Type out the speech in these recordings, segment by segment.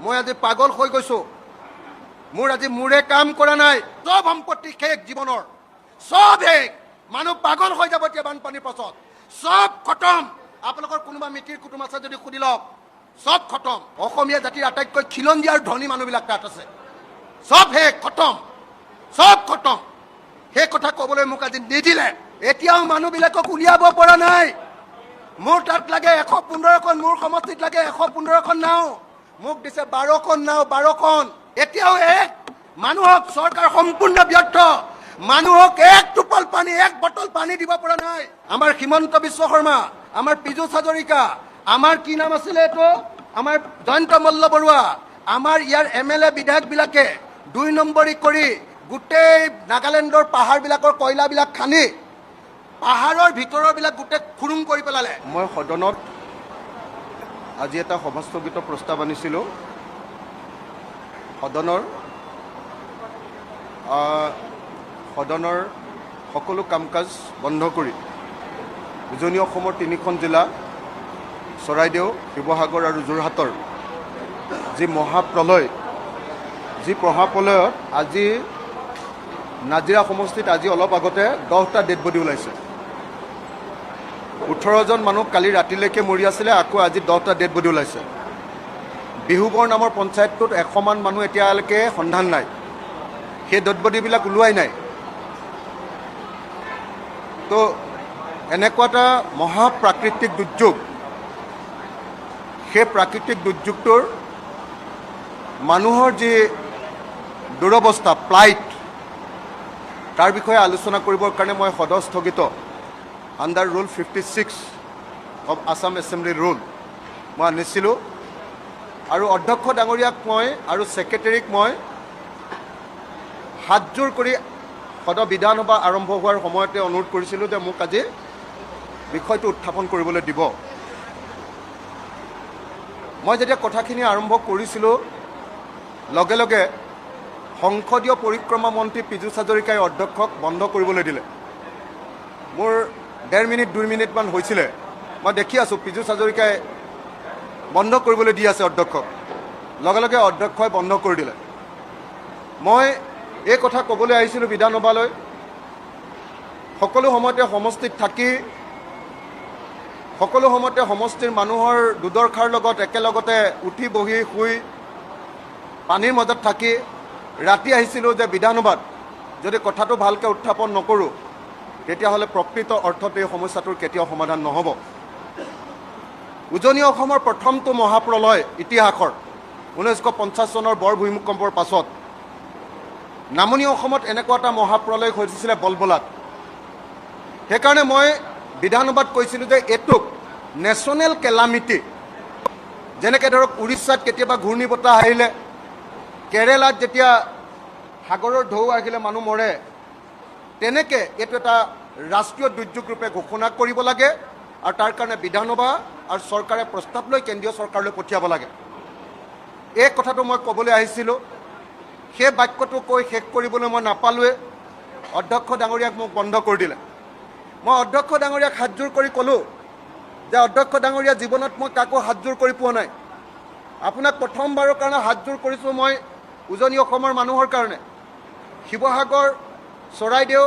মই আজি পাগল হৈ গৈছোঁ। মোৰ আজি মূৰে কাম কৰা নাই। চব সম্পত্তি শেষ জীৱনৰ, চব শেষ। মানুহ পাগল হৈ যাব এতিয়া বানপানীৰ পাছত। চব খতম। আপোনালোকৰ কোনোবা মিতিৰ কুটুম আছে যদি সুধি লওক, চব খতম। অসমীয়া জাতিৰ আটাইতকৈ খিলঞ্জীয়া আৰু ধনী মানুহবিলাক তাত আছে। চব শেষ, খতম, চব খতম। সেই কথা ক'বলৈ মোক আজি নিদিলে। এতিয়াও মানুহবিলাকক উলিয়াব পৰা নাই। মোৰ তাত লাগে 115খন, মোৰ সমষ্টিত লাগে 115খন নাও। মোক দিছে 12খন নাও, 12খন। এতিয়াও এক মানুহক চৰকাৰ সম্পূৰ্ণ ব্যৰ্থ। মানুহক এক টোপাল পানী, এক বটল পানী দিব পৰা নাই। আমাৰ হিমন্ত বিশ্ব শৰ্মা, আমাৰ পীযুষ হাজৰিকা, আমাৰ কি নাম আছিলে এইটো, আমাৰ জয়ন্ত মল্ল বৰুৱা, আমাৰ ইয়াৰ MLA বিধায়কবিলাকে 2 নম্বৰী কৰি গোটেই নাগালেণ্ডৰ পাহাৰবিলাকৰ কয়লাবিলাক খানি পাহাৰৰ ভিতৰৰবিলাক গোটেই খুৰুং কৰি পেলালে। মই সদনত আজি এটা সভাস্থগিত প্ৰস্তাৱ আনিছিলোঁ। সদনৰ সকলো কাম কাজ বন্ধ কৰি উজনি অসমৰ 3খন জিলা চৰাইদেউ, শিৱসাগৰ আৰু যোৰহাটৰ যি মহাপ্ৰলয়, যি মহাপ্ৰলয়ত আজি নাজিৰা সমষ্টিত আজি অলপ আগতে 10টা ডেড বডি ওলাইছে। 18জন মানুহ কালি ৰাতিলৈকে মৰি আছিলে, আকৌ আজি 10টা ডেড বডি ওলাইছে। বিহুবৰ নামৰ পঞ্চায়তটোত 100মান মানুহ এতিয়ালৈকে সন্ধান নাই। সেই ডেড বডিবিলাক ওলোৱাই নাই। তো এনেকুৱা এটা মহাপ্ৰাকৃতিক দুৰ্যোগ, সেই প্ৰাকৃতিক দুৰ্যোগটোৰ মানুহৰ যি দুৰৱস্থা, প্লাইট, তাৰ বিষয়ে আলোচনা কৰিবৰ কাৰণে মই সদন স্থগিত under rule 56 of Assam assembly rule মই আনিছিলোঁ। আৰু অধ্যক্ষ ডাঙৰীয়াক মই আৰু ছেক্ৰেটেৰীক মই হাতযোৰ কৰি সদন বিধানসভা আৰম্ভ হোৱাৰ সময়তে অনুৰোধ কৰিছিলোঁ যে মোক আজি বিষয়টো উত্থাপন কৰিবলৈ দিব। মই যেতিয়া কথাখিনি আৰম্ভ কৰিছিলোঁ, লগে লগে সংসদীয় পৰিক্ৰমা মন্ত্ৰী পীযুষ হাজৰিকাই অধ্যক্ষক বন্ধ কৰিবলৈ দিলে। মোৰ 1.5 মিনিট 2 মিনিটমান হৈছিলে, মই দেখি আছোঁ পীযুষ হাজৰিকাই বন্ধ কৰিবলৈ দি আছে অধ্যক্ষক। লগে লগে অধ্যক্ষই বন্ধ কৰি দিলে। মই এই কথা ক'বলৈ আহিছিলোঁ বিধানসভালৈ। সকলো সময়তে সমষ্টিত থাকি, সকলো সময়তে সমষ্টিৰ মানুহৰ দুদৰ্শাৰ লগত একেলগতে উঠি বহি শুই পানীৰ মাজত থাকি ৰাতি আহিছিলোঁ যে বিধানসভাত যদি কথাটো ভালকৈ উত্থাপন নকৰোঁ, তেতিয়াহ'লে প্ৰকৃত অৰ্থত এই সমস্যাটোৰ কেতিয়াও সমাধান নহ'ব। উজনি অসমৰ প্ৰথমটো মহাপ্ৰলয় ইতিহাসৰ 1950 চনৰ বৰ ভূমিকম্পৰ পাছত নামনি অসমত এনেকুৱা এটা মহাপ্ৰলয় হৈছিলে বলবলাত। সেইকাৰণে মই বিধানসভাত কৈছিলোঁ যে এইটোক নেশ্যনেল কেলামিটি, যেনেকৈ ধৰক উৰিষ্যাত কেতিয়াবা ঘূৰ্ণী বতাহ আহিলে, কেৰেলাত যেতিয়া সাগৰৰ ঢৌ আহিলে মানুহ মৰে, তেনেকৈ এইটো এটা ৰাষ্ট্ৰীয় দুৰ্যোগ ৰূপে ঘোষণা কৰিব লাগে আৰু তাৰ কাৰণে বিধানসভা আৰু চৰকাৰে প্ৰস্তাৱ লৈ কেন্দ্ৰীয় চৰকাৰলৈ পঠিয়াব লাগে। এই কথাটো মই ক'বলৈ আহিছিলোঁ। সেই বাক্যটো কৈ শেষ কৰিবলৈ মই নাপালোৱে। অধ্যক্ষ ডাঙৰীয়াক মোক বন্ধ কৰি দিলে। মই অধ্যক্ষ ডাঙৰীয়াক হাতযোৰ কৰি ক'লোঁ যে অধ্যক্ষ ডাঙৰীয়া, জীৱনত মই কাকো হাতযোৰ কৰি পোৱা নাই। আপোনাক প্ৰথমবাৰৰ কাৰণে হাতযোৰ কৰিছোঁ মই উজনি অসমৰ মানুহৰ কাৰণে, শিৱসাগৰ, চৰাইদেউ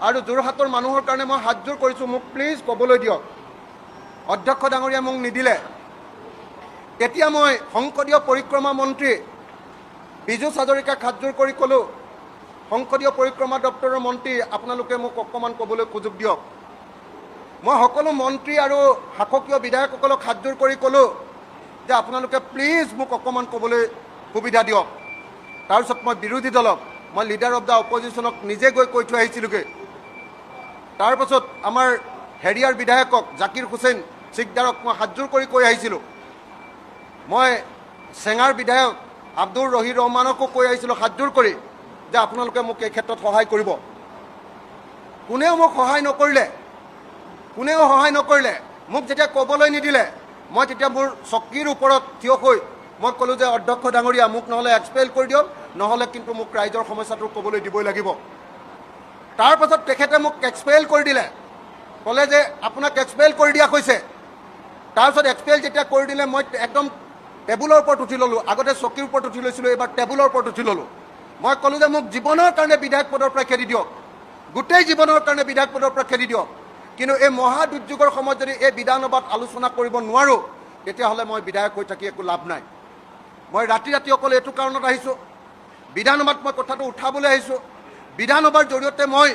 আৰু যোৰহাটৰ মানুহৰ কাৰণে মই হাতযোৰ কৰিছোঁ। মোক প্লিজ ক'বলৈ দিয়ক। অধ্যক্ষ ডাঙৰীয়া মোক নিদিলে। তেতিয়া মই সংসদীয় পৰিক্ৰমা মন্ত্ৰী পীযুষ হাজৰিকাক হাতযোৰ কৰি ক'লোঁ, সংসদীয় পৰিক্ৰমা দপ্তৰৰ মন্ত্ৰী, আপোনালোকে মোক অকণমান ক'বলৈ সুযোগ দিয়ক। মই সকলো মন্ত্ৰী আৰু শাসকীয় বিধায়কসকলক হাতযোৰ কৰি ক'লোঁ যে আপোনালোকে প্লিজ মোক অকণমান ক'বলৈ সুবিধা দিয়ক। তাৰপিছত মই বিৰোধী দলক, মই লিডাৰ অফ দ্য অপজিশ্যনক নিজে গৈ কৈ থৈ আহিছিলোঁগৈ। তাৰপাছত আমাৰ হেৰিয়াৰ বিধায়কক জাকিৰ হুছেইন চিকদাৰক মই হাতযোৰ কৰি কৈ আহিছিলোঁ। মই চেঙাৰ বিধায়ক আব্দুৰ ৰহিৰ ৰহমানকো কৈ আহিছিলোঁ হাতযোৰ কৰি যে আপোনালোকে মোক এই ক্ষেত্ৰত সহায় কৰিব। কোনেও মোক সহায় নকৰিলে। মোক যেতিয়া ক'বলৈ নিদিলে, মই তেতিয়া মোৰ চকীৰ ওপৰত থিয় হৈ মই ক'লোঁ যে অধ্যক্ষ ডাঙৰীয়া, মোক নহ'লে এক্সপেল কৰি দিয়ক, নহ'লে কিন্তু মোক ৰাইজৰ সমস্যাটো ক'বলৈ দিবই লাগিব। তাৰপাছত তেখেতে মোক এক্সপেল কৰি দিলে, ক'লে যে আপোনাক এক্সপেল কৰি দিয়া হৈছে। তাৰপিছত এক্সপেল যেতিয়া কৰি দিলে, মই একদম টেবুলৰ ওপৰত উঠি ল'লোঁ, আগতে চকীৰ ওপৰত উঠি লৈছিলোঁ, এইবাৰ টেবুলৰ ওপৰত উঠি ল'লোঁ। মই ক'লোঁ যে মোক জীৱনৰ কাৰণে বিধায়ক পদৰ পৰা খেদি দিয়ক, গোটেই জীৱনৰ কাৰণে বিধায়ক পদৰ পৰা খেদি দিয়ক। কিন্তু এই মহা দুৰ্যোগৰ সময়ত যদি এই বিধানসভাত আলোচনা কৰিব নোৱাৰোঁ, তেতিয়াহ'লে মই বিধায়ক হৈ থাকি একো লাভ নাই। মই ৰাতি ৰাতি অকল এইটো কাৰণত আহিছোঁ, বিধানসভাত মই কথাটো উঠাবলৈ আহিছোঁ। বিধানসভাৰ জৰিয়তে মই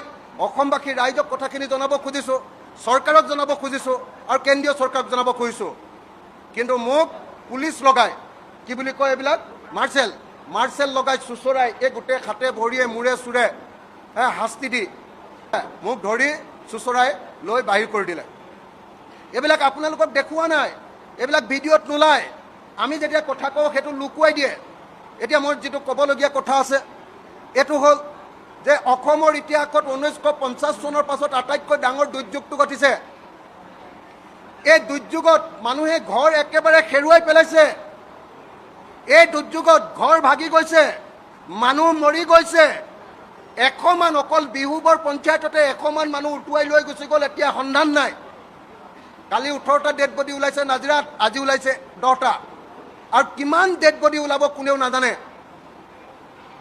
অসমবাসী ৰাইজক কথাখিনি জনাব খুজিছোঁ, চৰকাৰক জনাব খুজিছোঁ আৰু কেন্দ্ৰীয় চৰকাৰক জনাব খুজিছোঁ। কিন্তু মোক পুলিচ লগাই, কি বুলি কয় এইবিলাক, মাৰ্চেল লগাই চুচৰাই এই গোটেই হাতে ভৰিয়ে মূৰে চুৰে শাস্তি দি মোক ধৰি চুচৰাই লৈ বাহিৰ কৰি দিলে। এইবিলাক আপোনালোকক দেখুওৱা নাই, এইবিলাক ভিডিঅ'ত নোলায়। আমি যেতিয়া কথা কওঁ সেইটো লুকুৱাই দিয়ে। এতিয়া মোৰ যিটো ক'বলগীয়া কথা আছে এইটো হ'ল যে অসমৰ ইতিহাসত 1950 চনৰ পাছত আটাইতকৈ ডাঙৰ দুৰ্যোগটো ঘটিছে। এই দুৰ্যোগত মানুহে ঘৰ একেবাৰে হেৰুৱাই পেলাইছে। এই দুৰ্যোগত ঘৰ ভাগি গৈছে, মানুহ মৰি গৈছে। 100 মান অকল বিহুবৰ পঞ্চায়ততে 100 মান মানুহ উটুৱাই লৈ গুচি গ'ল, এতিয়া সন্ধান নাই। কালি 18টা ডেড বডি ওলাইছে নাজিৰাত, আজি ওলাইছে 10টা। আৰু কিমান ডেড বডি ওলাব কোনেও নাজানে।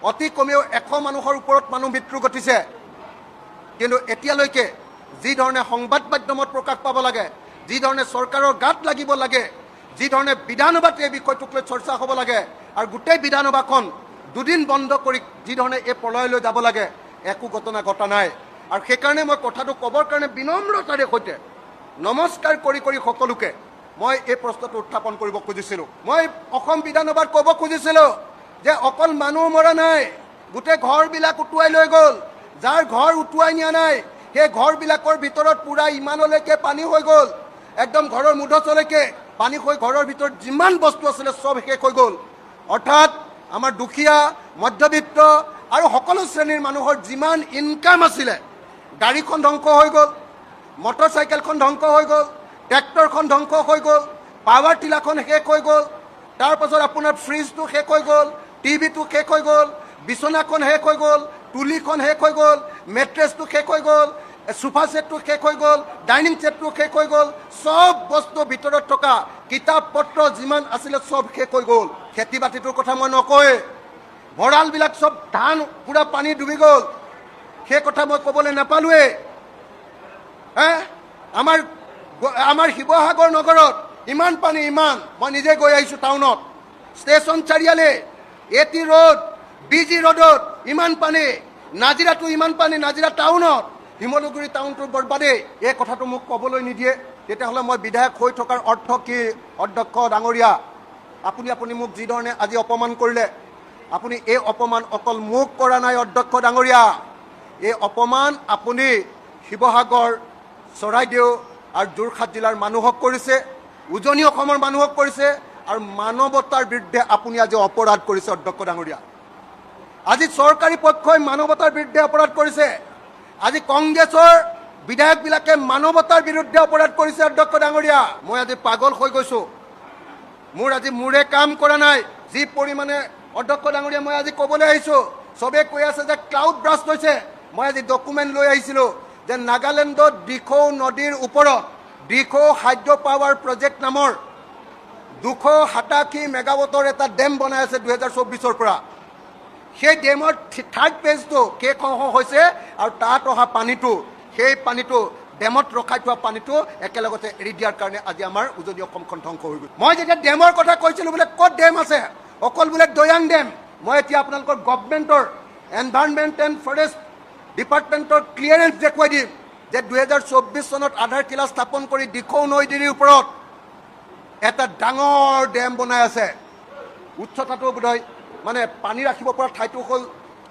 অতি কমেও 100 মানুহৰ ওপৰত মানুহ মৃত্যু ঘটিছে। কিন্তু এতিয়ালৈকে যি ধৰণে সংবাদ মাধ্যমত প্ৰকাশ পাব লাগে, যি ধৰণে চৰকাৰৰ গাত লাগিব লাগে, যি ধৰণে বিধানসভাত এই বিষয়টোক লৈ চৰ্চা হ'ব লাগে আৰু গোটেই বিধানসভাখন দুদিন বন্ধ কৰি যি ধৰণে এই প্ৰলয়লৈ যাব লাগে, একো ঘটনা ঘটা নাই। আৰু সেইকাৰণে মই কথাটো ক'বৰ কাৰণে বিনম্ৰতাৰে সৈতে নমস্কাৰ কৰি সকলোকে মই এই প্ৰশ্নটো উত্থাপন কৰিব খুজিছিলোঁ। মই অসম বিধানসভাত ক'ব খুজিছিলোঁ যে অকল মানুহ মৰা নাই, গোটেই ঘৰবিলাক উটুৱাই লৈ গ'ল। যাৰ ঘৰ উটুৱাই নিয়া নাই সেই ঘৰবিলাকৰ ভিতৰত পূৰা ইমানলৈকে পানী হৈ গ'ল, একদম ঘৰৰ মুধচলৈকে পানী হৈ ঘৰৰ ভিতৰত যিমান বস্তু আছিলে চব শেষ হৈ গ'ল। অৰ্থাৎ আমাৰ দুখীয়া, মধ্যবিত্ত আৰু সকলো শ্ৰেণীৰ মানুহৰ যিমান ইনকাম আছিলে, গাড়ীখন ধ্বংস হৈ গ'ল, মটৰচাইকেলখন ধ্বংস হৈ গ'ল, ট্ৰেক্টৰখন ধ্বংস হৈ গ'ল, পাৱাৰ টিলাৰখন শেষ হৈ গ'ল, তাৰপাছত আপোনাৰ ফ্ৰিজটো শেষ হৈ গ'ল, টিভিটো শেষ হৈ গ'ল, বিচনাখন শেষ হৈ গ'ল, তুলিখন শেষ হৈ গ'ল, মেট্ৰেছটো শেষ হৈ গ'ল, সোফা ছেটটো শেষ হৈ গ'ল, ডাইনিং ছেটটো শেষ হৈ গ'ল। চব বস্তু ভিতৰত থকা কিতাপ পত্ৰ যিমান আছিলে চব শেষ হৈ গ'ল। খেতি বাতিটোৰ কথা মই নকওঁৱে, ভঁৰালবিলাক চব ধান পূৰা পানী ডুবি গ'ল, সেই কথা মই ক'বলৈ নাপালোৱে। আমাৰ শিৱসাগৰ নগৰত ইমান পানী, ইমান, মই নিজে গৈ আহিছোঁ টাউনত, ষ্টেচন চাৰিআলি, এটি ৰোড, বিজি ৰোডত ইমান পানী, নাজিৰাটো ইমান পানী, নাজিৰা টাউনত, শিমলুগুৰি টাউনটোৰ বৰবাদেই। এই কথাটো মোক ক'বলৈ নিদিয়ে। তেতিয়াহ'লে মই বিধায়ক হৈ থকাৰ অৰ্থ কি? অধ্যক্ষ ডাঙৰীয়া, আপুনি মোক যি ধৰণে আজি অপমান কৰিলে, আপুনি এই অপমান অকল মোক কৰা নাই অধ্যক্ষ ডাঙৰীয়া, এই অপমান আপুনি শিৱসাগৰ, চৰাইদেউ আৰু যোৰহাট জিলাৰ মানুহক কৰিছে, উজনি অসমৰ মানুহক কৰিছে আৰু মানৱতাৰ বিৰুদ্ধে আপুনি আজি অপৰাধ কৰিছে অধ্যক্ষ ডাঙৰীয়া। আজি চৰকাৰী পক্ষই মানৱতাৰ বিৰুদ্ধে অপৰাধ কৰিছে। আজি কংগ্ৰেছৰ বিধায়কবিলাকে মানৱতাৰ বিৰুদ্ধে অপৰাধ কৰিছে অধ্যক্ষ ডাঙৰীয়া। মই আজি পাগল হৈ গৈছোঁ, মোৰ আজি মূৰে কাম কৰা নাই যি পৰিমাণে। অধ্যক্ষ ডাঙৰীয়া, মই আজি ক'বলৈ আহিছোঁ, চবেই কৈ আছে যে ক্লাউড ব্ৰাষ্ট হৈছে। মই আজি ডকুমেণ্ট লৈ আহিছিলোঁ যে নাগালেণ্ডত দিখৌ নদীৰ ওপৰত দিখৌ হাইড্ৰ পাৱাৰ প্ৰজেক্ট নামৰ 287 মেগাৱাটৰ এটা ডেম বনাই আছে 2024 পৰা। সেই ডেমৰ 3rd ফেজটো শেষ হৈছে আৰু তাত অহা পানীটো, সেই পানীটো ডেমত ৰখাই থোৱা পানীটো একেলগতে এৰি দিয়াৰ কাৰণে আজি আমাৰ উজনি অসমখন ধ্বংস হৈ গ'ল। মই যেতিয়া ডেমৰ কথা কৈছিলোঁ বোলে ক'ত ডেম আছে, অকল বোলে দৈয়াং ডেম। মই এতিয়া আপোনালোকৰ গভৰ্ণমেণ্টৰ এনভাইৰনমেণ্ট এণ্ড ফৰেষ্ট ডিপাৰ্টমেণ্টৰ ক্লিয়াৰেঞ্চ দেখুৱাই দিম যে 2024 চনত আধাৰশিলা স্থাপন কৰি দিখৌ নদীৰ ওপৰত এটা ডাঙৰ ডেম বনাই আছে। উচ্চতাটো বোধহয় মানে পানী ৰাখিব পৰা ঠাইটো হ'ল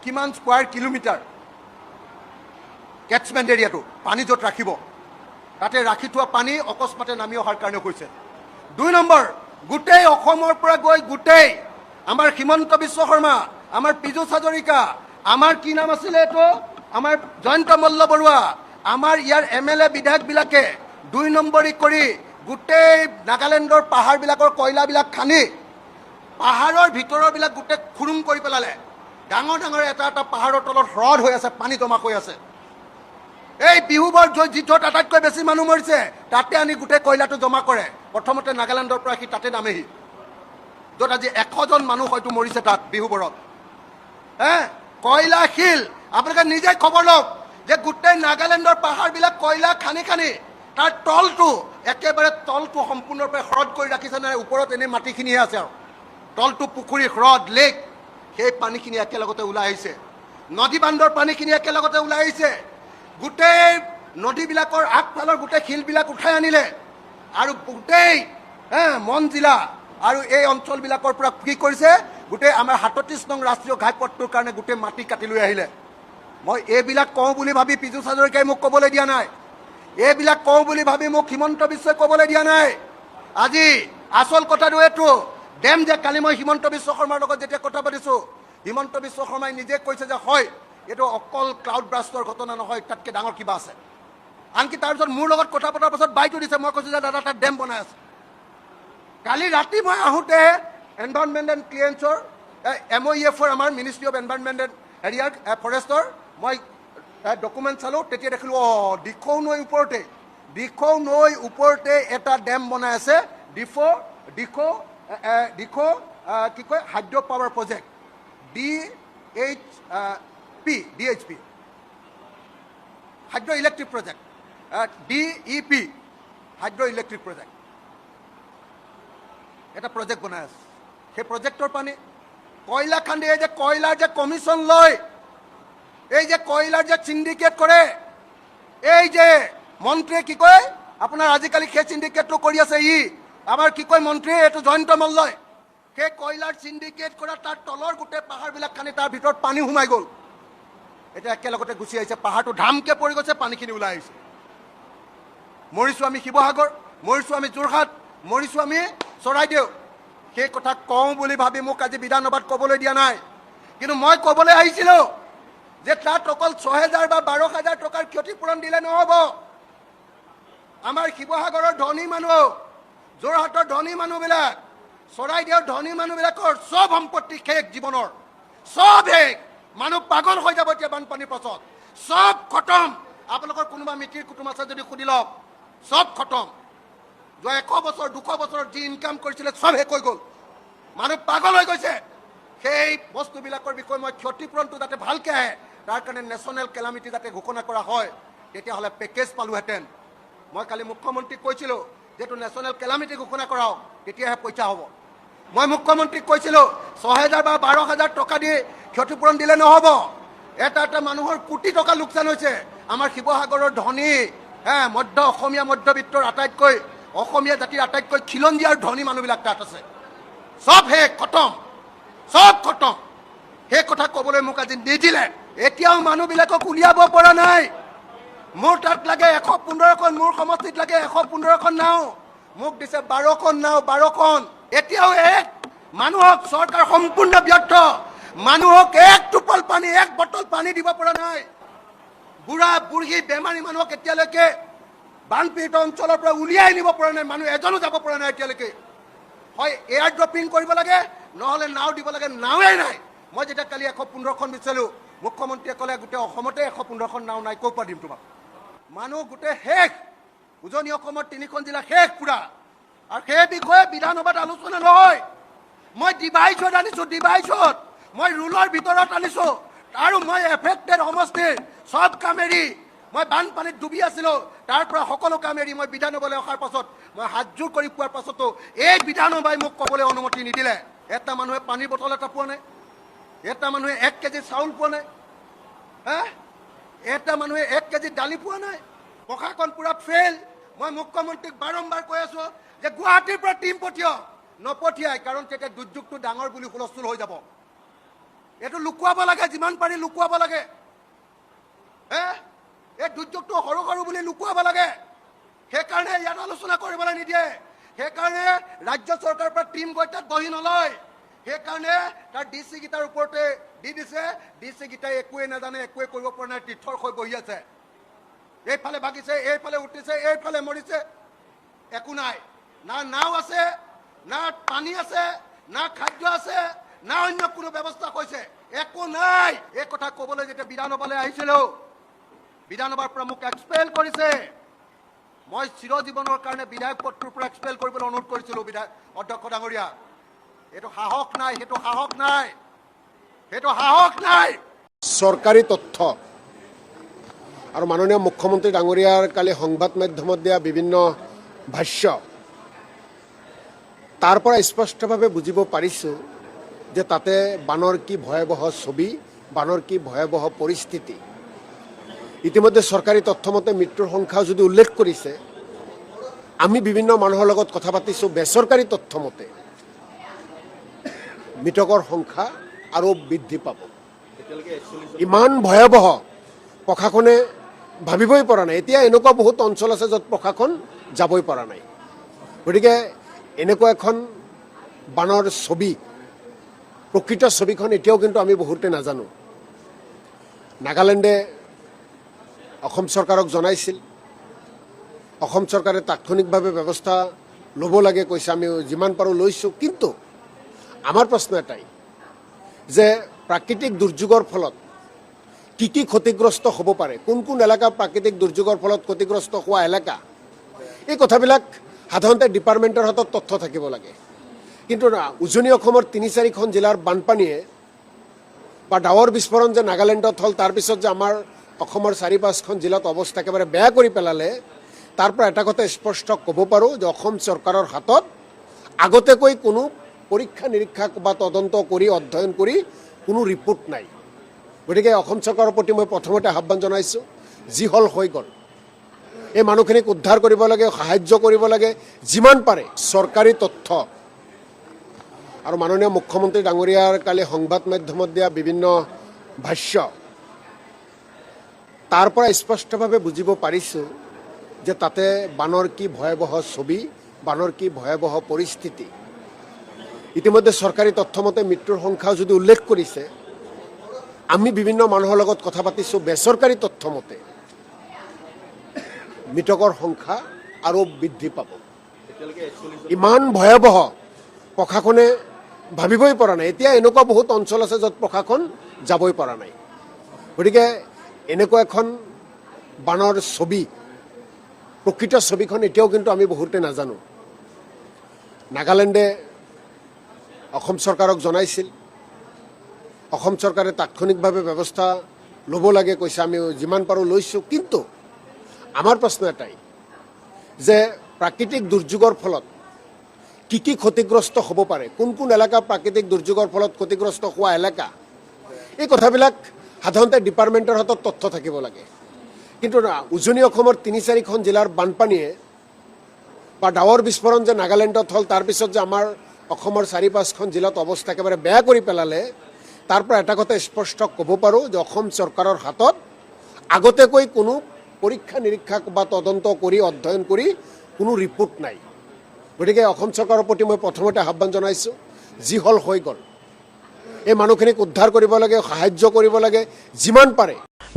কিমান স্কোৱাৰ কিলোমিটাৰ, কেটছমেণ্ট এৰিয়াটো পানী য'ত ৰাখিব, তাতে ৰাখি থোৱা পানী অকস্মাতে নামি অহাৰ কাৰণে হৈছে। 2 নম্বৰ, গোটেই অসমৰ পৰা গৈ গোটেই আমাৰ হিমন্ত বিশ্ব শৰ্মা, আমাৰ পীযুষ হাজৰিকা, আমাৰ কি নাম আছিলে এইটো, আমাৰ জয়ন্ত মল্ল বৰুৱা, আমাৰ ইয়াৰ MLA বিধায়কবিলাকে 2 নম্বৰী কৰি গোটেই নাগালেণ্ডৰ পাহাৰবিলাকৰ কয়লাবিলাক খান্দি পাহাৰৰ ভিতৰৰবিলাক গোটেই খুৰুং কৰি পেলালে। ডাঙৰ ডাঙৰ এটা এটা পাহাৰৰ তলত হ্ৰদ হৈ আছে, পানী জমা হৈ আছে। এই বিহুবৰ য'ত আটাইতকৈ বেছি মানুহ মৰিছে তাতে আনি গোটেই কয়লাটো জমা কৰে। প্ৰথমতে নাগালেণ্ডৰ পৰা সি তাতে নামেহি। য'ত আজি 100জন মানুহ হয়তো মৰিছে তাত বিহুবোৰত। কয়লা শিল আপোনালোকে নিজে খবৰ লওক যে গোটেই নাগালেণ্ডৰ পাহাৰবিলাক কয়লা খানি খানি তাৰ তলটো একেবাৰে তলটো সম্পূৰ্ণৰূপে হ্ৰদ কৰি ৰাখিছে নাই, ওপৰত এনেই মাটিখিনিহে আছে আৰু তলটো পুখুৰী হ্ৰদ লেক, সেই পানীখিনি একেলগতে ওলাই আহিছে। নদী বান্ধৰ পানীখিনি একেলগতে ওলাই আহিছে। গোটেই নদীবিলাকৰ আগফালৰ গোটেই শিলবিলাক উঠাই আনিলে আৰু গোটেই মন জিলা আৰু এই অঞ্চলবিলাকৰ পৰা কি কৰিছে, গোটেই আমাৰ 37 নং ৰাষ্ট্ৰীয় ঘাইপথটোৰ কাৰণে গোটেই মাটি কাটি লৈ আহিলে। মই এইবিলাক কওঁ বুলি ভাবি পীযুষ হাজৰিকাই মোক ক'বলৈ দিয়া নাই, এইবিলাক কওঁ বুলি ভাবি মোক হিমন্ত বিশ্বই ক'বলৈ দিয়া নাই। আজি আচল কথাটো এইটো, ডেম যে কালি মই হিমন্ত বিশ্ব শৰ্মাৰ লগত যেতিয়া কথা পাতিছোঁ, হিমন্ত বিশ্ব শৰ্মাই নিজে কৈছে যে হয় এইটো অকল ক্লাউড ব্ৰাষ্টৰ ঘটনা নহয়, তাতকৈ ডাঙৰ কিবা আছে। আনকি তাৰপিছত মোৰ লগত কথা পতাৰ পাছত বাইটো দিছে, মই কৈছোঁ যে দাদা তাত ডেম বনাই আছে। কালি ৰাতি মই আহোঁতে এনভাইৰনমেণ্ট এণ্ড ক্লিয়েৰেন্সৰ MOEFৰ আমাৰ মিনিষ্ট্ৰী অফ এনভাইৰনমেণ্ট এণ্ড হেৰিয়াৰ ফৰেষ্টৰ মই ডকুমেণ্ট চালোঁ, তেতিয়া দেখিলোঁ দিখৌ নৈৰ ওপৰতে এটা ডেম বনাই আছে, দিখৌ কি কয় hydro' power project DHP hydro' electric project DEP hydro' electric project এটা প্ৰজেক্ট বনাই আছে। সেই প্ৰজেক্টৰ পানী কয়লা খান্দি এই যে কয়লাৰ যে কমিশ্যন লয়, এই যে কয়লাৰ যে চিণ্ডিকেট কৰে, এই যে মন্ত্ৰীয়ে কি কয় আপোনাৰ আজিকালি সেই চিণ্ডিকেটটো কৰি আছে আমাৰ কি কয় মন্ত্ৰীয়ে, এইটো জয়ন্ত মল্লই, সেই কয়লাৰ চিণ্ডিকেট কৰা তাৰ তলৰ গোটেই পাহাৰবিলাক খান্দি তাৰ ভিতৰত পানী সোমাই গ'ল। এতিয়া একেলগতে গুচি আহিছে, পাহাৰটো ধামকে পৰি গৈছে, পানীখিনি ওলাই আহিছে। মৰিছোঁ আমি শিৱসাগৰ, মৰিছোঁ আমি যোৰহাট, মৰিছোঁ আমি চৰাইদেউ। সেই কথা কওঁ বুলি ভাবি মোক আজি বিধানসভাত ক'বলৈ দিয়া নাই, কিন্তু মই ক'বলৈ আহিছিলোঁ যে তাত অকল 6,000 বা 12,000 টকাৰ ক্ষতিপূৰণ দিলে নহ'ব। আমাৰ শিৱসাগৰৰ ধনী মানুহ, যোৰহাটৰ ধনী মানুহবিলাক, চৰাইদেউৰ ধনী মানুহবিলাকৰ চব সম্পত্তি শেষ, জীৱনৰ চব শেষ, মানুহ পাগল হৈ যাব এতিয়া বানপানীৰ পাছত, চব খতম। আপোনালোকৰ কোনোবা মিতিৰ কুটুম আছে যদি সুধি লওক, চব খতম। যোৱা 100 বছৰ 200 বছৰত যি ইনকাম কৰিছিলে চব শেষ হৈ গ'ল, মানুহ পাগল হৈ গৈছে। সেই বস্তুবিলাকৰ বিষয়ে মই ক্ষতিপূৰণটো যাতে ভালকৈ আহে, তাৰ কাৰণে নেশ্যনেল কেলামিটি যাতে ঘোষণা কৰা হয়, তেতিয়াহ'লে পেকেজ পালোহেঁতেন। মই কালি মুখ্যমন্ত্ৰীক কৈছিলোঁ যিহেতু নেশ্যনেল কেলামিটি ঘোষণা কৰাওক, তেতিয়াহে পইচা হ'ব। মই মুখ্যমন্ত্ৰীক কৈছিলোঁ 6,000 বা 12,000 টকা দি ক্ষতিপূৰণ দিলে নহ'ব, এটা মানুহৰ কোটি টকা লোকচান হৈছে। আমাৰ শিৱসাগৰৰ ধনী মধ্য অসমীয়া মধ্যবিত্তৰ আটাইতকৈ অসমীয়া জাতিৰ আটাইতকৈ খিলঞ্জীয়া আৰু ধনী মানুহবিলাক তাত আছে, চব শেষ, খতম, চব খতম। সেই কথা ক'বলৈ মোক আজি নিদিলে। এতিয়াও মানুহবিলাকক উলিয়াব পৰা নাই। মোৰ তাত লাগে 115খন, মোৰ সমষ্টিত লাগে 115খন নাও, মোক দিছে 12খন নাও, 12খন। এতিয়াও এক মানুহক চৰকাৰ সম্পূৰ্ণ ব্যৰ্থ, মানুহক এক টোপল পানী, এক বটল পানী দিব পৰা নাই। বুঢ়া বুঢ়ী বেমাৰী মানুহক এতিয়ালৈকে বানপীড়িত অঞ্চলৰ পৰা উলিয়াই নিব পৰা নাই, মানুহ এজনো যাব পৰা নাই এতিয়ালৈকে। হয় এয়াৰ ড্ৰপিং কৰিব লাগে, নহ'লে নাও দিব লাগে, নাৱেই নাই। মই যেতিয়া কালি 115খন বিচাৰিলোঁ, মুখ্যমন্ত্ৰীয়ে ক'লে গোটেই অসমতে 115খন নাও নাই, ক'ৰ পৰা দিম তোমাক। মানুহ গোটেই শেষ, উজনি অসমৰ 3খন জিলা শেষ পুৰা, আৰু সেই বিষয়ে বিধানসভাত আলোচনা নহয়। মই ডিভাইচত আনিছোঁ, ডিভাইচত মই ৰুলৰ ভিতৰত আনিছোঁ, আৰু মই এফেক্টেড সমষ্টিৰ চব কাম এৰি মই বানপানীত ডুবি আছিলোঁ, তাৰ পৰা সকলো কাম এৰি মই বিধানসভালৈ অহাৰ পাছত মই হাতযোৰ কৰি পোৱাৰ পাছতো এই বিধানসভাই মোক ক'বলৈ অনুমতি নিদিলে। এটা মানুহে পানীৰ বটল এটা পোৱা নাই, এটা মানুহে 1 কেজি চাউল পোৱা নাই, এটা মানুহে 1 কেজি দালি পোৱা নাই। প্ৰশাসন পুৰা ফেইল। মই মুখ্যমন্ত্ৰীক বাৰম্বাৰ কৈ আছোঁ যে গুৱাহাটীৰ পৰা টিম পঠিয়াওক, নপঠিয়াই, কাৰণ তেতিয়া দুৰ্যোগটো ডাঙৰ বুলি হুলস্থুল হৈ যাব। এইটো লুকুৱাব লাগে, যিমান পাৰি লুকুৱাব লাগে। এই দুৰ্যোগটো সৰু সৰু বুলি লুকুৱাব লাগে, সেইকাৰণে ইয়াত আলোচনা কৰিবলৈ নিদিয়ে। সেইকাৰণে ৰাজ্য চৰকাৰৰ পৰা টিম গৈ তাত বহি নলয়, সেইকাৰণে তাৰ DC কেইটাৰ ওপৰতে দি দিছে। DC কেইটাই একোৱে নাজানে, একোৱে কৰিব পৰা নাই, তীৰ্থৰ হৈ বহি আছে। এইফালে ভাগিছে, এইফালে উঠিছে, এইফালে মৰিছে, একো নাই। না নাও আছে, না পানী আছে, না খাদ্য আছে, না অন্য কোনো ব্যৱস্থা কৰিছে, একো নাই। এই কথা ক'বলৈ যেতিয়া বিধানসভালৈ আহিছিলোঁ, বিধানসভাৰ পৰা মোক এক্সপেল কৰিছে। মই চিৰজীৱনৰ কাৰণে বিধায়ক পদটোৰ পৰা এক্সপেল কৰিবলৈ অনুৰোধ কৰিছিলোঁ অধ্যক্ষ ডাঙৰীয়া। সেইটো সাহস নাই, সেইটো সাহস নাই, সেইটো সাহস নাই। চৰকাৰী তথ্য আৰু মাননীয় মুখ্যমন্ত্ৰী ডাঙৰীয়াৰ কালি সংবাদ মাধ্যমত দিয়া বিভিন্ন ভাষ্য, তাৰ পৰা স্পষ্টভাৱে বুজিব পাৰিছোঁ যে তাতে বানৰ কি ভয়াৱহ ছবি, বানৰ কি ভয়াৱহ পৰিস্থিতি। ইতিমধ্যে চৰকাৰী তথ্যমতে মৃত্যুৰ সংখ্যা যদি উল্লেখ কৰিছে, আমি বিভিন্ন মানুহৰ লগত কথা পাতিছোঁ, বেচৰকাৰী তথ্যমতে মৃতকৰ সংখ্যা আৰু বৃদ্ধি পাব। ইমান ভয়াৱহ প্ৰশাসনে ভাবিবই পৰা নাই। এতিয়া এনেকুৱা বহুত অঞ্চল আছে য'ত প্ৰশাসন যাবই পৰা নাই। গতিকে এনেকুৱা এখন বানৰ ছবি, প্ৰকৃত ছবিখন এতিয়াও কিন্তু আমি বহুতে নাজানো। নাগালেণ্ডে অসম চৰকাৰক জনাইছিল, অসম চৰকাৰে তাৎক্ষণিকভাৱে ব্যৱস্থা ল'ব লাগে কৈছে, আমি যিমান পাৰোঁ লৈছোঁ। কিন্তু আমাৰ প্ৰশ্ন এটাই যে প্ৰাকৃতিক দুৰ্যোগৰ ফলত কি কি ক্ষতিগ্ৰস্ত হ'ব পাৰে, কোন কোন এলেকা প্ৰাকৃতিক দুৰ্যোগৰ ফলত ক্ষতিগ্ৰস্ত হোৱা এলেকা, এই কথাবিলাক সাধাৰণতে ডিপাৰ্টমেণ্টৰ হাতত তথ্য থাকিব লাগে। কিন্তু উজনি অসমৰ ৩-৪খন জিলাৰ বানপানীয়ে বা ডাৱৰ বিস্ফোৰণ যে নাগালেণ্ডত হ'ল, তাৰপিছত যে আমাৰ অসমৰ ৪-৫খন জিলাত অৱস্থা একেবাৰে বেয়া কৰি পেলালে, তাৰ পৰা এটা কথা স্পষ্ট ক'ব পাৰোঁ যে অসম চৰকাৰৰ হাতত আগতীয়াকৈ কোনো পৰীক্ষা নিৰীক্ষা বা তদন্ত কৰি অধ্যয়ন কৰি কোনো ৰিপৰ্ট নাই। গতিকে অসম চৰকাৰৰ প্ৰতি মই প্ৰথমতে আহ্বান জনাইছোঁ, যি হ'ল হৈ গ'ল, এই মানুহখিনিক উদ্ধাৰ কৰিব লাগে, সাহায্য কৰিব লাগে যিমান পাৰে। চৰকাৰী তথ্য আৰু মাননীয় মুখ্যমন্ত্ৰী ডাঙৰীয়াৰ কালি সংবাদ মাধ্যমত দিয়া বিভিন্ন ভাষ্য, তাৰ পৰা স্পষ্টভাৱে বুজিব পাৰিছোঁ যে তাতে বানৰ কি ভয়াৱহ ছবি, বানৰ কি ভয়াৱহ পৰিস্থিতি। ইতিমধ্যে চৰকাৰী তথ্যমতে মৃত্যুৰ সংখ্যা যদি উল্লেখ কৰিছে, আমি বিভিন্ন মানুহৰ লগত কথা পাতিছোঁ, বেচৰকাৰী তথ্যমতে মৃতকৰ সংখ্যা আৰু বৃদ্ধি পাব। ইমান ভয়াৱহ প্ৰশাসনে ভাবিবই পৰা নাই। এতিয়া এনেকুৱা বহুত অঞ্চল আছে য'ত প্ৰশাসন যাবই পৰা নাই। গতিকে এনেকুৱা এখন বানৰ ছবি, প্ৰকৃত ছবিখন এতিয়াও কিন্তু আমি বহুতে নাজানো। নাগালেণ্ডে অসম চৰকাৰক জনাইছিল, অসম চৰকাৰে তাৎক্ষণিকভাৱে ব্যৱস্থা ল'ব লাগে কৈছে, আমি যিমান পাৰোঁ লৈছোঁ। কিন্তু আমাৰ প্ৰশ্ন এটাই যে প্ৰাকৃতিক দুৰ্যোগৰ ফলত কি কি ক্ষতিগ্ৰস্ত হ'ব পাৰে, কোন কোন এলেকা প্ৰাকৃতিক দুৰ্যোগৰ ফলত ক্ষতিগ্ৰস্ত হোৱা এলেকা, এই কথাবিলাক সাধাৰণতে ডিপাৰ্টমেণ্টৰ হাতত তথ্য থাকিব লাগে। কিন্তু উজনি অসমৰ ৩-৪খন জিলাৰ বানপানীয়ে বা ডাৱৰ বিস্ফোৰণ যে নাগালেণ্ডত হ'ল, তাৰপিছত যে আমাৰ অসমৰ ৪-৫খন জিলাত অৱস্থা একেবাৰে বেয়া কৰি পেলালে, তাৰ পৰা এটা কথা স্পষ্ট ক'ব পাৰোঁ যে অসম চৰকাৰৰ হাতত আগতীয়াকৈ কোনো পৰীক্ষা নিৰীক্ষা বা তদন্ত কৰি অধ্যয়ন কৰি কোনো ৰিপৰ্ট নাই। গতিকে অসম চৰকাৰৰ প্ৰতি মই প্ৰথমতে আহ্বান জনাইছোঁ, যি হ'ল হৈ গ'ল, এই মানুহখিনিক উদ্ধাৰ কৰিব লাগে, সাহায্য কৰিব লাগে যিমান পাৰে।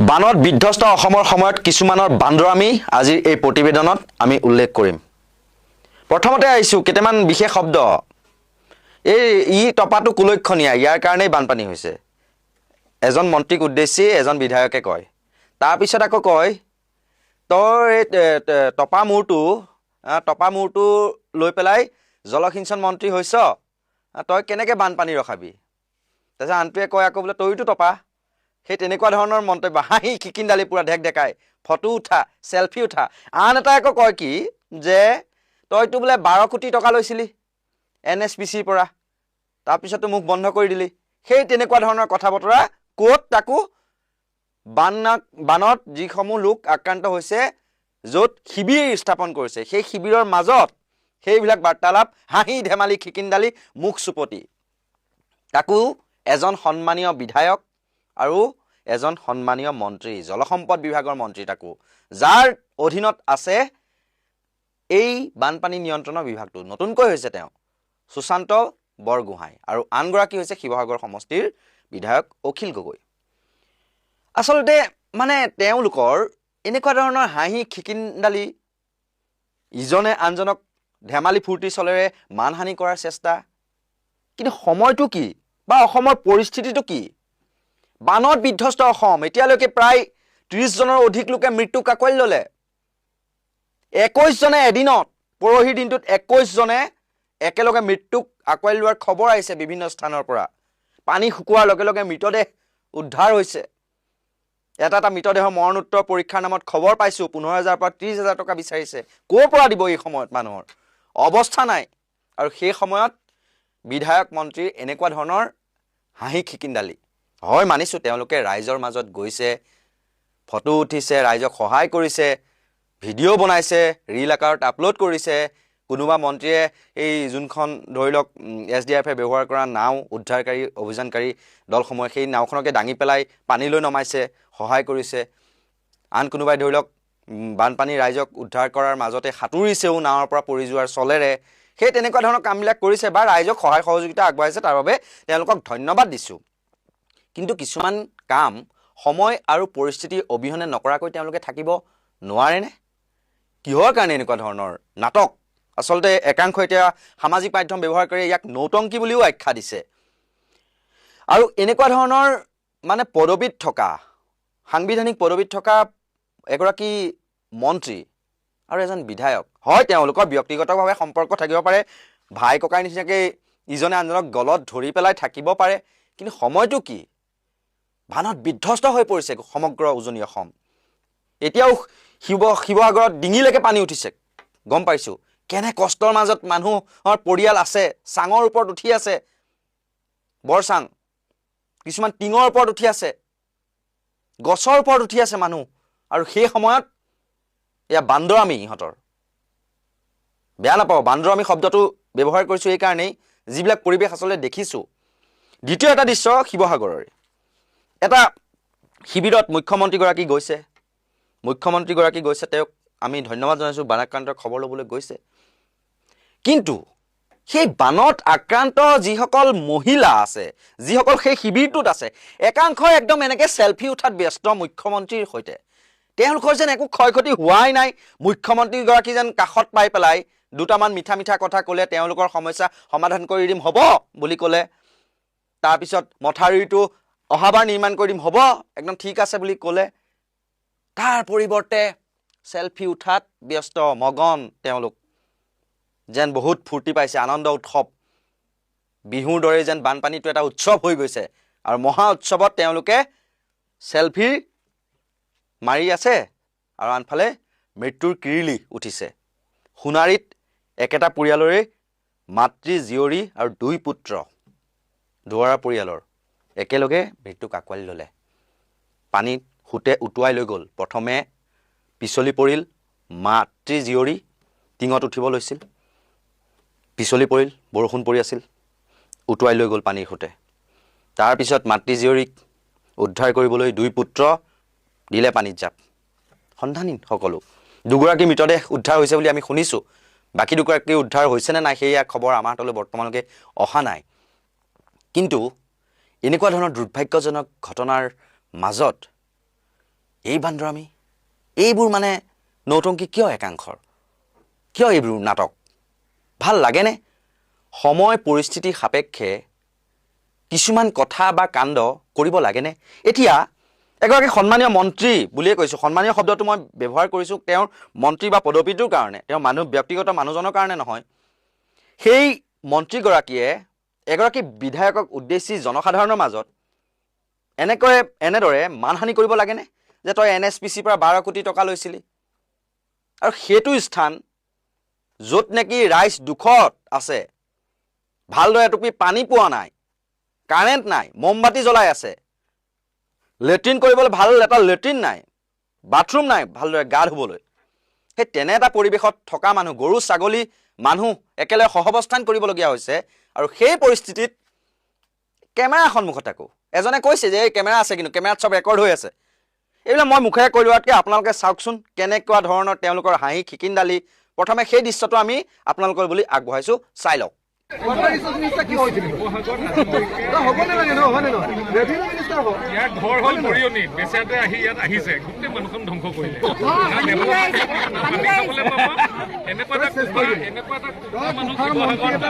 বানত বিধ্বস্ত অসমৰ সময়ত কিছুমানৰ বান্দৰামি আজিৰ এই প্ৰতিবেদনত আমি উল্লেখ কৰিম। প্ৰথমতে আহিছোঁ কেইটামান বিশেষ শব্দ। ই টপাটো কুলক্ষণীয়া, ইয়াৰ কাৰণেই বানপানী হৈছে, এজন মন্ত্ৰীক উদ্দেশ্যি এজন বিধায়কে কয়। তাৰপিছত আকৌ কয়, তই এই টপা মূৰটো লৈ পেলাই জলসিঞ্চন মন্ত্ৰী হৈছ, তই কেনেকৈ বানপানী ৰখাবি। তাৰপিছত আনটোৱে কয় আকৌ বোলে তইতো টপা। সেই তেনেকুৱা ধৰণৰ মন্তব্য, হাঁহি খিকিন্দালি পূৰা ঢেক ঢেকাই, ফটো উঠা, চেলফি উঠা। আন এটাই আকৌ কয় কি যে তইতো বোলে 12 কোটি টকা লৈছিলি NSPCৰ পৰা, তাৰপিছতো মোক বন্ধ কৰি দিলি। সেই তেনেকুৱা ধৰণৰ কথা বতৰা ক'ত, তাকো বানত যিসমূহ লোক আক্ৰান্ত হৈছে, য'ত শিবিৰ স্থাপন কৰিছে, সেই শিবিৰৰ মাজত সেইবিলাক বাৰ্তালাপ, হাঁহি ধেমালি খিকিন্দালি, মুখ চুপতি। তাকো এজন সন্মানীয় বিধায়ক আৰু এজন সন্মানীয় মন্ত্ৰী, জলসম্পদ বিভাগৰ মন্ত্ৰী, তাকো যাৰ অধীনত আছে এই বানপানী নিয়ন্ত্ৰণৰ বিভাগটো। নতুনকৈ হৈছে তেওঁ সুশান্ত বৰগোহাঁই, আৰু আনগৰাকী হৈছে শিৱসাগৰ সমষ্টিৰ বিধায়ক অখিল গগৈ। আচলতে মানে তেওঁলোকৰ এনেকুৱা ধৰণৰ হাঁহি খিকিন্দালি, ইজনে আনজনক ধেমালি ফূৰ্তি চলেৰে মানহানি কৰাৰ চেষ্টা। কিন্তু সময়টো কি বা অসমৰ পৰিস্থিতিটো কি? বানত বিধ্বস্ত অসম, এতিয়ালৈকে প্ৰায় 30 জনৰ অধিক লোকে মৃত্যুক আঁকোৱালি ল'লে। 21 জনে এদিনত, পৰহিৰ দিনটোত 21 জনে একেলগে মৃত্যুক আঁকোৱালি লোৱাৰ খবৰ আহিছে বিভিন্ন স্থানৰ পৰা। পানী শুকোৱাৰ লগে লগে মৃতদেহ উদ্ধাৰ হৈছে। এটা মৃতদেহৰ মৰণোত্তৰ পৰীক্ষাৰ নামত খবৰ পাইছোঁ 15,000 পৰা 30,000 টকা বিচাৰিছে। ক'ৰ পৰা দিব এই সময়ত? মানুহৰ অৱস্থা নাই। আৰু সেই সময়ত বিধায়ক মন্ত্ৰীৰ এনেকুৱা ধৰণৰ হাঁহি খিকিন্দালি। হয় মানিছোঁ, তেওঁলোকে ৰাইজৰ মাজত গৈছে, ফটো উঠিছে, ৰাইজক সহায় কৰিছে, ভিডিঅ' বনাইছে, ৰীল আকাৰত আপলোড কৰিছে। কোনোবা মন্ত্ৰীয়ে এই যোনখন ধৰি লওক SDRFে ব্যৱহাৰ কৰা নাও, উদ্ধাৰকাৰী অভিযানকাৰী দলসমূহে সেই নাওখনকে দাঙি পেলাই পানীলৈ নমাইছে, সহায় কৰিছে। আন কোনোবাই ধৰি লওক বানপানী ৰাইজক উদ্ধাৰ কৰাৰ মাজতে সাঁতুৰিছেও নাৱৰ পৰা পৰি যোৱাৰ চলেৰে। সেই তেনেকুৱা ধৰণৰ কামবিলাক কৰিছে বা ৰাইজক সহায় সহযোগিতা আগবঢ়াইছে, তাৰ বাবে তেওঁলোকক ধন্যবাদ দিছোঁ। কিন্তু কিছুমান কাম সময় আৰু পৰিস্থিতি অবিহনে নকৰাকৈ তেওঁলোকে থাকিব নোৱাৰেনে? কিহৰ কাৰণে এনেকুৱা ধৰণৰ নাটক? আচলতে একাংশ এতিয়া সামাজিক মাধ্যম ব্যৱহাৰ কৰি ইয়াক নৌটংকী বুলিও আখ্যা দিছে। আৰু এনেকুৱা ধৰণৰ মানে পদবীত থকা, সাংবিধানিক পদবীত থকা এগৰাকী মন্ত্ৰী আৰু এজন বিধায়ক, হয় তেওঁলোকৰ ব্যক্তিগতভাৱে সম্পৰ্ক থাকিব পাৰে, ভাই ককাই নিচিনাকৈ ইজনে আনজনক গলত ধৰি পেলাই থাকিব পাৰে, কিন্তু সময়টো কি? ভানত বিধ্বস্ত হৈ পৰিছে সমগ্ৰ উজনি অসম। এতিয়াও শিৱসাগৰত ডিঙিলৈকে পানী উঠিছে, গম পাইছোঁ। কেনে কষ্টৰ মাজত মানুহৰ পৰিয়াল আছে, চাঙৰ ওপৰত উঠি আছে, বৰচাং, কিছুমান টিঙৰ ওপৰত উঠি আছে, গছৰ ওপৰত উঠি আছে মানুহ। আৰু সেই সময়ত এয়া বান্দৰামি ইহঁতৰ। বেয়া নাপাওঁ, বান্দৰামি শব্দটো ব্যৱহাৰ কৰিছোঁ এইকাৰণেই, যিবিলাক পৰিৱেশ আচলতে দেখিছোঁ। দ্বিতীয় এটা দৃশ্য শিৱসাগৰৰে। এটা শিবিৰত মুখ্যমন্ত্ৰীগৰাকী গৈছে, তেওঁক আমি ধন্যবাদ জনাইছোঁ, বানাক্ৰান্তৰ খবৰ ল'বলৈ গৈছে। কিন্তু সেই বানত আক্ৰান্ত যিসকল মহিলা আছে, যিসকল সেই শিবিৰটোত আছে, একাংশই একদম এনেকৈ চেলফি উঠাত ব্যস্ত মুখ্যমন্ত্ৰীৰ সৈতে। তেওঁলোকৰ যেন একো ক্ষয় ক্ষতি হোৱাই নাই। মুখ্যমন্ত্ৰীগৰাকী যেন কাষত পাই পেলাই দুটামান মিঠা মিঠা কথা ক'লে, তেওঁলোকৰ সমস্যা সমাধান কৰি দিম হ'ব বুলি ক'লে। তাৰপিছত মথাউৰিটো অহাবাৰ নিৰ্মাণ কৰি দিম হ'ব, একদম ঠিক আছে বুলি ক'লে। তাৰ পৰিৱৰ্তে চেলফি উঠাত ব্যস্ত, মগন তেওঁলোক। যেন বহুত ফূৰ্তি পাইছে, আনন্দ উৎসৱ। বিহুৰ দৰে যেন বানপানীটো এটা উৎসৱ হৈ গৈছে। আৰু মহা উৎসৱত তেওঁলোকে চেলফি মাৰি আছে আৰু আনফালে মৃত্যুৰ কিৰিলি উঠিছে। সোণাৰীত একেটা পৰিয়ালৰে মাতৃ, জীয়ৰী আৰু 2 পুত্ৰ, দুৱাৰা পৰিয়ালৰ একেলগে মৃত্যুক আঁকোৱালি ল'লে। পানীত সোঁতে উটুৱাই লৈ গ'ল। প্ৰথমে পিছলি পৰিল মাতৃ জীয়ৰী, টিঙত উঠিব লৈছিল, পিছলি পৰিল, বৰষুণ পৰি আছিল, উটুৱাই লৈ গ'ল পানীৰ সোঁতে। তাৰপিছত মাতৃ জীয়ৰীক উদ্ধাৰ কৰিবলৈ 2 পুত্ৰ দিলে পানীত জাপ। সন্ধানহীন সকলো। 2গৰাকী মৃতদেহ উদ্ধাৰ হৈছে বুলি আমি শুনিছোঁ। বাকী 2গৰাকী উদ্ধাৰ হৈছেনে নাই সেয়া খবৰ আমাৰ হাতলৈ বৰ্তমানলৈকে অহা নাই। কিন্তু এনেকুৱা ধৰণৰ দুৰ্ভাগ্যজনক ঘটনাৰ মাজত এই বান্দৰামি, এইবোৰ মানে নৌটংকী কিয় একাংশৰ? কিয় এইবোৰ নাটক? ভাল লাগেনে? সময় পৰিস্থিতি সাপেক্ষে কিছুমান কথা বা কাণ্ড কৰিব লাগেনে? এতিয়া এগৰাকী সন্মানীয় মন্ত্ৰী বুলিয়ে কৈছোঁ, সন্মানীয় শব্দটো মই ব্যৱহাৰ কৰিছোঁ তেওঁৰ মন্ত্ৰী বা পদবীটোৰ কাৰণে, তেওঁৰ ব্যক্তিগত মানুহজনৰ কাৰণে নহয়। সেই মন্ত্ৰীগৰাকীয়ে এগৰাকী বিধায়কক উদ্দেশ্যি জনসাধাৰণৰ মাজত এনেদৰে মানহানি কৰিব লাগেনে? যে তই NSPCৰ পৰা 12 কোটি টকা লৈছিলি, আৰু সেইটো স্থান য'ত নেকি ৰাইজ দুখত আছে, ভালদৰে এটুপি পানী পোৱা নাই, কাৰেণ্ট নাই, মমবাতি জ্বলাই আছে, লেট্ৰিন কৰিবলৈ ভাল এটা লেট্ৰিন নাই, বাথৰুম নাই ভালদৰে গা ধুবলৈ। সেই তেনে এটা পৰিৱেশত থকা মানুহ, গৰু ছাগলী মানুহ একেলগে সহৱস্থান কৰিবলগীয়া হৈছে। আৰু সেই পৰিস্থিতিত কেমেৰাৰ সন্মুখত আকৌ এজনে কৈছে যে এই কেমেৰা আছে, কিন্তু কেমেৰাত চব ৰেকৰ্ড হৈ আছে। এইবিলাক মই মুখেৰে কৈ লোৱাতকৈ আপোনালোকে চাওকচোন কেনেকুৱা ধৰণৰ তেওঁলোকৰ হাঁহি খিকিন্দালি। প্ৰথমে সেই দৃশ্যটো আমি আপোনালোকৰ বুলি আগবঢ়াইছোঁ, চাই লওক। ইয়াৰ ঘৰ হ'ল মৰিয়নি বেচাতে আহি ইয়াত আহিছে গোটেই মানুহখন ধ্বংস কৰিলে পানী খাবলৈ পাব এনেকুৱা এটা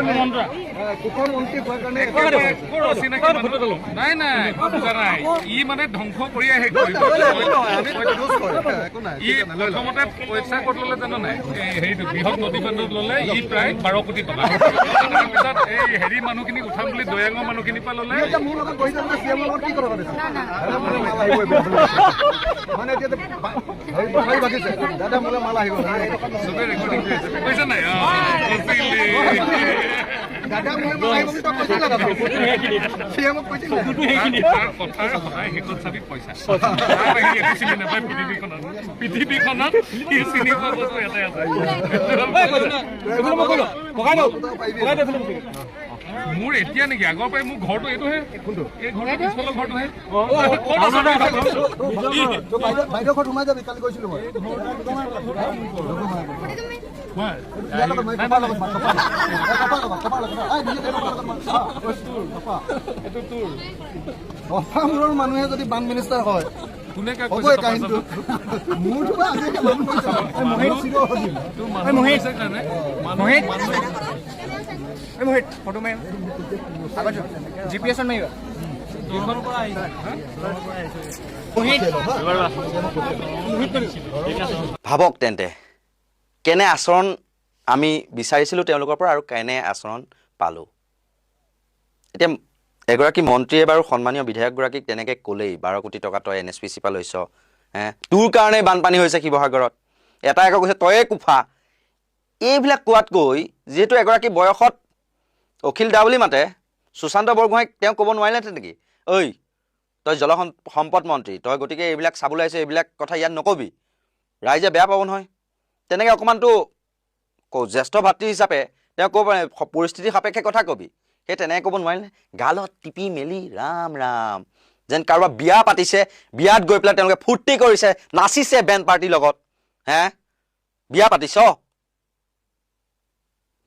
মানুহ অচিনাকি মানুহ নাই বুজা নাই ই মানে ধ্বংস কৰি আহে ই প্ৰথমতে পইচা ক'ত ল'লে জানো নাই হেৰিটো বৃহৎ নদী বান্ধত ল'লে ই প্ৰায় 12 কোটি টকা তাৰপিছত এই হেৰি মানুহখিনিক উঠাম বুলি দয়াঙৰ মানুহখিনিৰ পৰা ল'লে চবে ৰেকৰ্ডিং কৰি আছে কৈছে নাই কথাৰ সদায় শেষত চাবি পইচা চিনি নাপায় পৃথিৱীখনত সি চিনি পোৱা বস্তু এটাই আছে মোৰ এতিয়া নেকি আগৰ পৰাই মোৰ ঘৰটো এইটোহে এই ঘৰটো পিছফালৰ ঘৰটোহে বাইদেউ ঘৰত সোমাই যাবি কালি গৈছিলো মই অসমৰ মানুহে যদি বান মিনিষ্টাৰ হয় কোনে হ'বই কাহিনীটো মোৰতো GPS नहीं हुआ ভাবক তেন্তে কেনে আচৰণ আমি বিচাৰিছিলোঁ তেওঁলোকৰ পৰা আৰু কেনে আচৰণ পালোঁ এতিয়া এগৰাকী মন্ত্ৰীয়ে বাৰু সন্মানীয় বিধায়কগৰাকীক তেনেকৈ ক'লেই 12 কোটি টকা তই NSPC পৰা লৈছ তোৰ কাৰণে বানপানী হৈছে শিৱসাগৰত এটা আকৌ কৈছে তয়ে কুফা এইবিলাক কোৱাতকৈ যিহেতু এগৰাকী বয়সত অখিল দা বুলি মাতে সুশান্ত বৰগোহাঁইক তেওঁ ক'ব নোৱাৰিলেহেঁতেন নেকি ঐ তই জলসম্পদ মন্ত্ৰী তই গতিকে এইবিলাক চাবলৈ আহিছ এইবিলাক কথা ইয়াত নকবি ৰাইজে বেয়া পাব নহয় তেনেকৈ অকণমানতো জ্যেষ্ঠ ভাতৃ হিচাপে তেওঁ ক'ব পৰিস্থিতি সাপেক্ষে কথা কবি সেই তেনেকৈ ক'ব নোৱাৰিলে গালত টিপি মেলি ৰাম ৰাম যেন কাৰোবাৰ বিয়া পাতিছে বিয়াত গৈ পেলাই তেওঁলোকে ফূৰ্তি কৰিছে নাচিছে বেণ্ড পাৰ্টিৰ লগত বিয়া পাতিছ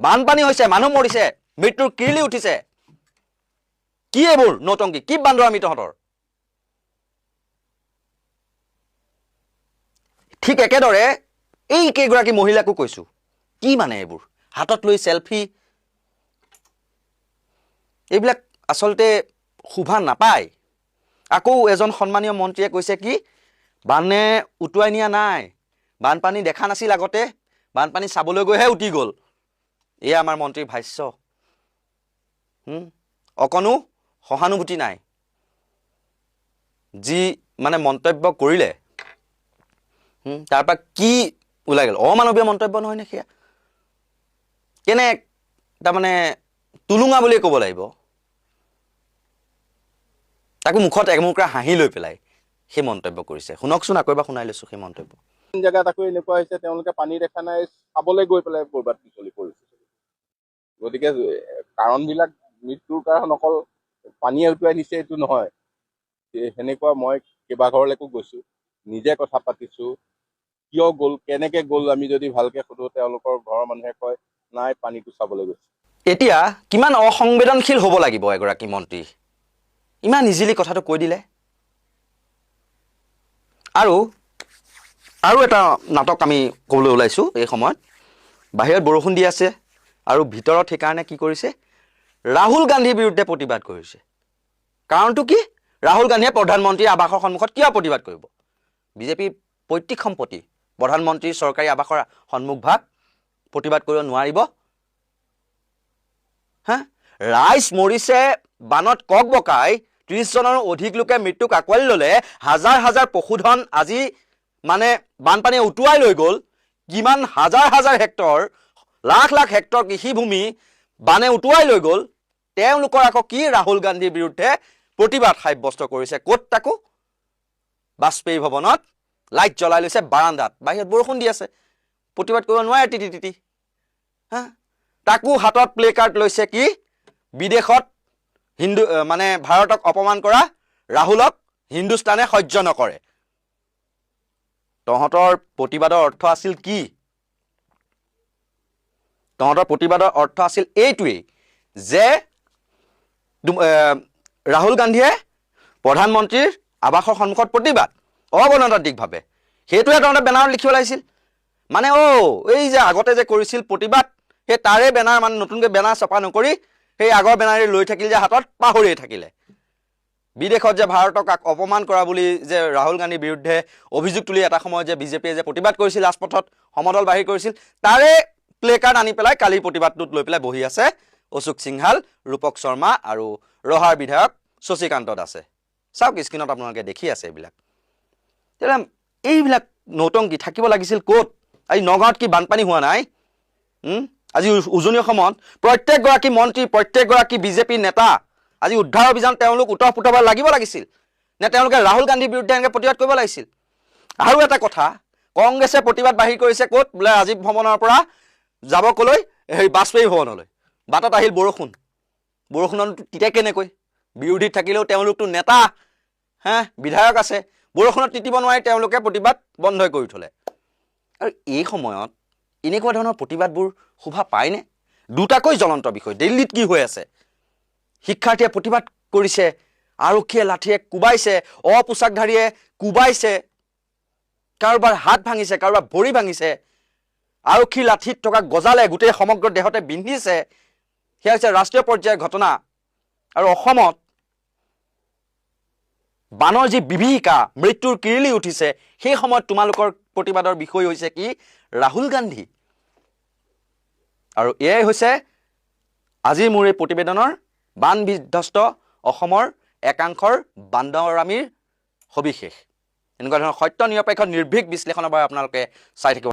বানপানী হৈছে মানুহ মৰিছে মৃত্যুৰ কিৰলি উঠিছে কি এইবোৰ নৌটংকি কি বান্দৰ আমি তহঁতৰ ঠিক একেদৰে এই কেইগৰাকী মহিলাকো কৈছোঁ কি মানে এইবোৰ হাতত লৈ চেলফি এইবিলাক আচলতে শোভা নাপায় আকৌ এজন সন্মানীয় মন্ত্ৰীয়ে কৈছে কি বানে উটুৱাই নিয়া নাই বানপানী দেখা নাছিল আগতে বানপানী চাবলৈ গৈহে উটি গ'ল এয়া আমাৰ মন্ত্ৰীৰ ভাষ্য অকণো সহানুভূতি নাই যি মানে মন্তব্য কৰিলে তাৰপৰা কি ওলাই গ'ল অমানৱীয় মন্তব্য নহয় নে সেয়া কেনে তাৰমানে তুলুঙা বুলিয়ে ক'ব লাগিব তাকো মুখত এমুকৰা হাঁহি লৈ পেলাই সেই মন্তব্য কৰিছে শুনকচোন আকৌ এবাৰ শুনাই লৈছোঁ সেই মন্তব্য জেগাত আকৌ এনেকুৱা হৈছে তেওঁলোকে পানী দেখা নাই চাবলৈ গৈ পেলাই ক'ৰবাত পিছলি পৰিছে গতিকে কাৰণবিলাক মৃত্যুৰ কাৰণ অকল পানীয়ে উটুৱাই নিছে এইটো নহয় সেনেকুৱা মই কেইবাঘৰলৈকো গৈছোঁ নিজে কথা পাতিছোঁ কিয় গ'ল কেনেকৈ গ'ল আমি যদি ভালকৈ সোধোঁ তেওঁলোকৰ ঘৰৰ মানুহে কয় নাই পানীটো চাবলৈ গৈছে এতিয়া কিমান অসংবেদনশীল হ'ব লাগিব এগৰাকী মন্ত্ৰী ইমান ইজিলি কথাটো কৈ দিলে আৰু এটা নাটক আমি ক'বলৈ ওলাইছোঁ এই সময়ত বাহিৰত বৰষুণ দি আছে আৰু ভিতৰত সেইকাৰণে কি কৰিছে ৰাহুল গান্ধীৰ বিৰুদ্ধে প্ৰতিবাদ কৰিছে কাৰণটো কি ৰাহুল গান্ধীয়ে প্ৰধানমন্ত্ৰীৰ আৱাসৰ সন্মুখত কিয় প্ৰতিবাদ কৰিব বিজেপি পৈতৃক সম্পত্তি প্ৰধানমন্ত্ৰীৰ চৰকাৰী আৱাসৰ সন্মুখভাগ প্ৰতিবাদ কৰিব নোৱাৰিব ৰাইজ মৰিছে বানত কক বকাই 30 জনৰ অধিক লোকে মৃত্যুক আঁকোৱালি ল'লে হাজাৰ হাজাৰ পশুধন আজি মানে বানপানীয়ে উটুৱাই লৈ গ'ল কিমান হাজাৰ হাজাৰ হেক্টৰ লাখ লাখ হেক্টৰ কৃষিভূমি বানে উটুৱাই লৈ গ'ল তেওঁলোকৰ আকৌ কি ৰাহুল গান্ধীৰ বিৰুদ্ধে প্ৰতিবাদ সাব্যস্ত কৰিছে ক'ত তাকো বাজপেয়ী ভৱনত লাইট জ্বলাই লৈছে বাৰান্দাত বাহিৰত বৰষুণ দি আছে প্ৰতিবাদ কৰিব নোৱাৰে তিতি তিতি তাকো হাতত প্লে কাৰ্ড লৈছে কি বিদেশত হিন্দু মানে ভাৰতক অপমান কৰা ৰাহুলক হিন্দুস্তানে সহ্য নকৰে তহঁতৰ প্ৰতিবাদৰ অৰ্থ আছিল কি তহঁতৰ প্ৰতিবাদৰ অৰ্থ আছিল এইটোৱেই যে ৰাহুল গান্ধীয়ে প্ৰধানমন্ত্ৰীৰ আৱাসৰ সন্মুখত প্ৰতিবাদ অগণতান্ত্ৰিকভাৱে, সেইটোহে তেওঁলোকে বেনাৰত লিখিব লাগিছিল। মানে এই যে আগতে যে কৰিছিল প্ৰতিবাদ, সেই তাৰে বেনাৰ মানে নতুনকৈ বেনাৰ ছপা নকৰি সেই আগৰ বেনাৰে লৈ থাকিল যে হাতত, পাহৰিয়ে থাকিলে। বিদেশত যে ভাৰতক অপমান কৰা বুলি যে ৰাহুল গান্ধীৰ বিৰুদ্ধে অভিযোগ তুলি এটা সময়ত যে বিজেপিয়ে যে প্ৰতিবাদ কৰিছিল, ৰাজপথত সমদল বাহিৰ কৰিছিল, তাৰে প্লে কাৰ্ড আনি পেলাই কালিৰ প্ৰতিবাদটোত লৈ পেলাই বহি আছে অশোক সিংহাল, ৰূপক শৰ্মা আৰু ৰহাৰ বিধায়ক শশীকান্ত দাসে। চাওক স্ক্ৰীণত আপোনালোকে দেখি আছে এইবিলাক। তেতিয়া এইবিলাক নৌটংকী থাকিব লাগিছিল ক'ত? আজি নগাঁৱত কি বানপানী হোৱা নাই? আজি উজনি অসমত প্ৰত্যেকগৰাকী মন্ত্ৰী, প্ৰত্যেকগৰাকী বিজেপি নেতা আজি উদ্ধাৰ অভিযান তেওঁলোক উতঃপুতঃ লাগিব লাগিছিল নে তেওঁলোকে ৰাহুল গান্ধীৰ বিৰুদ্ধে এনেকৈ প্ৰতিবাদ কৰিব লাগিছিল? আৰু এটা কথা, কংগ্ৰেছে প্ৰতিবাদ বাহিৰ কৰিছে ক'ত? বোলে ৰাজীৱ ভৱনৰ পৰা যাব ক'লৈ? সেই বাজপেয়ী ভৱনলৈ। বাটত আহিল বৰষুণ, বৰষুণত তিতে কেনেকৈ? বিৰোধীত থাকিলেও তেওঁলোকতো নেতা, বিধায়ক আছে, বৰষুণত তিতিব নোৱাৰি তেওঁলোকে প্ৰতিবাদ বন্ধই কৰি থলে। আৰু এই সময়ত এনেকুৱা ধৰণৰ প্ৰতিবাদবোৰ শোভা পায়নে? দুটাকৈ জ্বলন্ত বিষয়। দিল্লীত কি হৈ আছে? শিক্ষাৰ্থীয়ে প্ৰতিবাদ কৰিছে, আৰক্ষীয়ে লাঠিয়ে কোবাইছে, অপোচাকধাৰীয়ে কোবাইছে, কাৰোবাৰ হাত ভাঙিছে, কাৰোবাৰ ভৰি ভাঙিছে, আৰক্ষীৰ লাঠিত থকা গজালে গোটেই সমগ্ৰ দেহতে বিন্ধিছে। সেয়া হৈছে ৰাষ্ট্ৰীয় পৰ্যায়ৰ ঘটনা। আৰু অসমত বানৰ যি বিভীষিকা, মৃত্যুৰ কিৰিলি উঠিছে, সেই সময়ত তোমালোকৰ প্ৰতিবাদৰ বিষয় হৈছে কি? ৰাহুল গান্ধী। আৰু এয়াই হৈছে আজিৰ মোৰ এই প্ৰতিবেদনৰ বান বিধ্বস্ত অসমৰ একাংশৰ বান্দৰামীৰ সবিশেষ। এনেকুৱা ধৰণৰ সত্য নিৰপেক্ষ নিৰ্ভীক বিশ্লেষণৰ বাবে আপোনালোকে চাই থাকিব।